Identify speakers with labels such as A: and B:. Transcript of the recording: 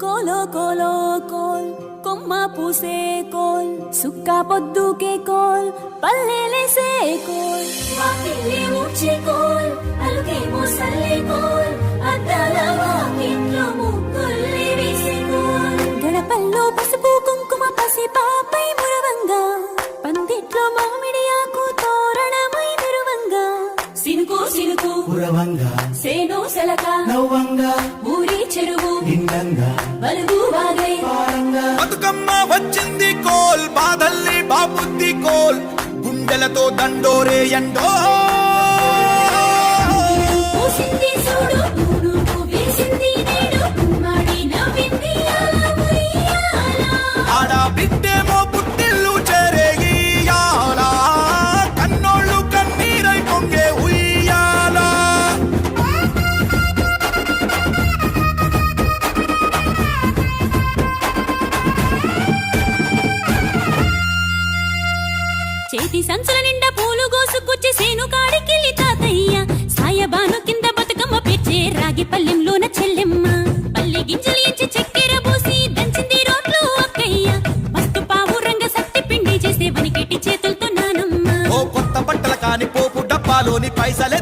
A: కోలో కోలో coal కొమ్మ పూసే coal సుక్క పొద్దుకే coal పల్లెలేసే coal వాకిలి ఊడ్చే కోల్ అలుగే మోసల్లే కోల్ అద్దాల వాకిట్లో ముగ్గుల్ని వేసే కోల్ గడపల్లో పసుపు కుంకుమ పసి పాపై మురవంగా పందిట్లో మామిడి ఆకు తోరణమై మెరువంగా సినుకు సినుకు
B: పురవంగా
A: సేను సెలక
B: నవ్వంగా
A: ఊరి చెరువు
B: నిండంగా
A: బలుగు వాగై
B: పారంగా
C: బతుకమ్మ వచ్చింది కోల్ బాధల్ని బాబుద్ది కోల్ గుండెలతో దండోరే ఎండో
A: పూసింది చూడు పూడుకు వేసింది నేడు ఉమ్మడి నవ్వింది అలా ఉయ్యాల.
C: ఆడ బిడ్డేమో పుట్టిల్లు చేరేయాల కన్నోళ్ళు కన్నీరై పొంగే ఉయ్యాల
A: చేతి సంచుల నిండా పూలు గోసుకొచ్చి సేను కాడికెళ్ళి తాతయ్య సాయబాను కింద బతుకమ్మ పెచ్చే రాగి పల్లెంలోన చెల్లెమ్మ పల్లె గింజలు ఎంచి చక్కెర పోసి దంచింది రోడ్లు అక్కయ్య మస్తు పావు రంగ సత్తి పిండి చేసే వనికెట్టి చేతులతో నానమ్మ
C: ఓ కొత్త బట్టల కాని పోపు డబ్బాలోని పైసలే